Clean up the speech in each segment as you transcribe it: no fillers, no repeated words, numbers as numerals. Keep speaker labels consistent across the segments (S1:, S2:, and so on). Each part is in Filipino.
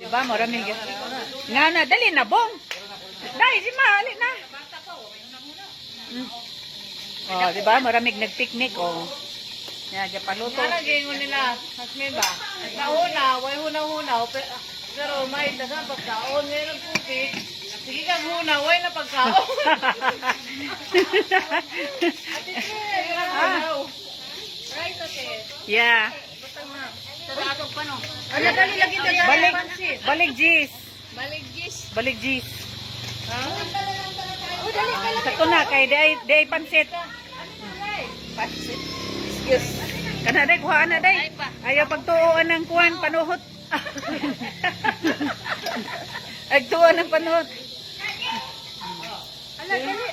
S1: Diba, maraming nga na, dali na, bong. Dahil, si Mali na. Oh, diba, maraming nagpiknik, oh. Yan, dyan paluto.
S2: Ano gingon nila? Hasmin ba? Nauna, way huna-huna. Pero may dasan pagkaon. Ngayon ang tubig. Sige kang huna, way na pagkaon. Right, okay.
S1: Yeah.
S2: Tatatog pa, no?
S1: Ano, dali lagi na balik, balik, Gis.
S2: Balik, Gis.
S1: Balik, Gis.
S2: Oh, dali ka lang.
S1: Sato na, kay day pansit.
S2: Pansit. Excuse.
S1: Kana day, kuhaan na day. Ayaw pagtuuan ng kuhan, panuhot. Agtuuan ng panuhot.
S2: Ala, dali.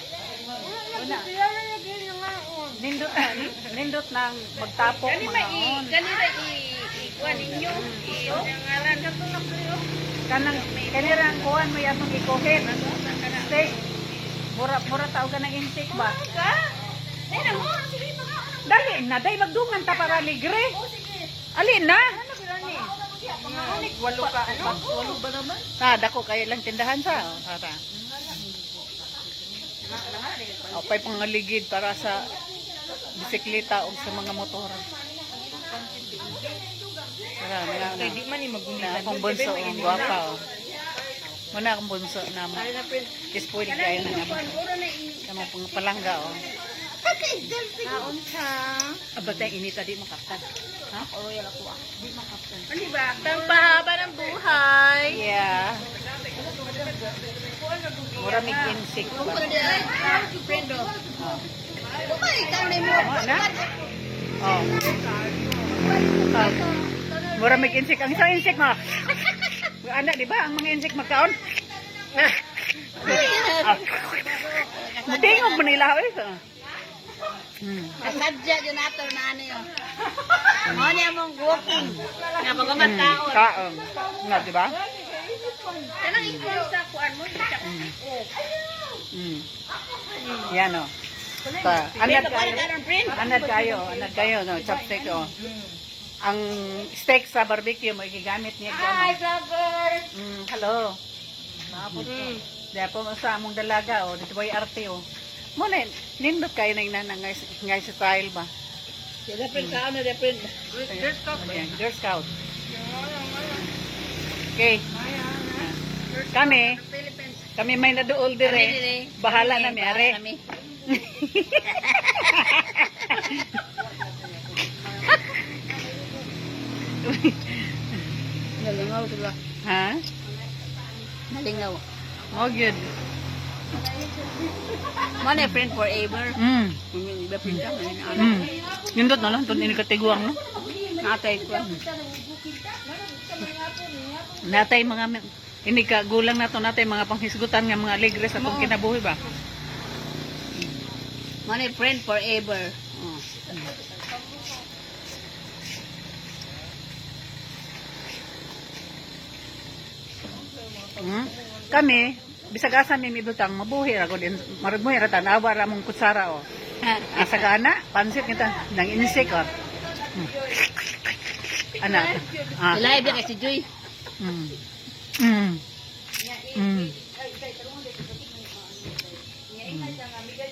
S1: Nindot nang magtapok mga
S2: Kanina i-kuhan ninyo. I-ngalan na ito na kayo.
S1: kanira ang kuhan mo yatong ikuhin. Steak. Mura tao ka ng insik ba?
S2: Ka? Ay, na mo. Sige,
S1: Dali na, day magdungan ta para ligre. Alin na?
S2: walo ka, ano? Walo ba naman?
S1: Dako kayo lang tindahan sa. Para. Pay pangaligid para sa bisikleta o sa mga motor. Tara,
S2: Kaya di man ni magunitan.
S1: akong bunso, ang guwapa. Muna akong bunso naman. Kis pwede kayo na naman. Sama pang palangga, oh.
S2: Kaon ka.
S1: Abatay, inita di makaptan. Ha?
S2: Royal ako ah. Di makaptan. Ano ba? Ang pahaba ng buhay.
S1: Yeah. Muramig insik ba?
S2: Prendo.
S1: Oh.
S2: Bumay ka na mo.
S1: Na? Oh. Muramig insik. Ang isang insik mo. Anak, di ba? Ang mga insik magkaon. Mutingog mo nila.
S2: Kasadya dyan nato na ano yun. Ano niya mong walking. Nga pagkamat taon.
S1: Kaon. Nga, di ba?
S2: Kanang ikaw sa kuan mo.
S1: Yan, oh. Anad kayo, no, chopstick, oh. Ang steak sa barbecue mo, ikigamit niya.
S2: Hi, vlogger!
S1: Hello. Dahil po sa among dalaga, oh, dito ba yung arte, oh. Muna, nindot kayo na inanang ngay sa style ba?
S2: Depend ka, ano, depend.
S1: Girl Scout. Okay. Kami may naduol dire. Bahala na may are.
S2: Nalingaw, diba?
S1: Ha?
S2: Nalingaw.
S1: Oh, good.
S2: Mana friend forever. Yung iba friend ka,
S1: Nindot na lang, ito inikatiguang, no?
S2: natay ko.
S1: Natay mga, inikagulang na to natay mga panghisgutan nga mga ligres atong kinabuhi ba?
S2: Mana friend forever.
S1: Kami, bisag asa mi midutang mabuhi ra ko din maragmoy ra tanawa ra mong kutsara o. Asa ka ana, pansit kita nang insik o. Ana.
S2: Live yan si Joy.
S1: Mm.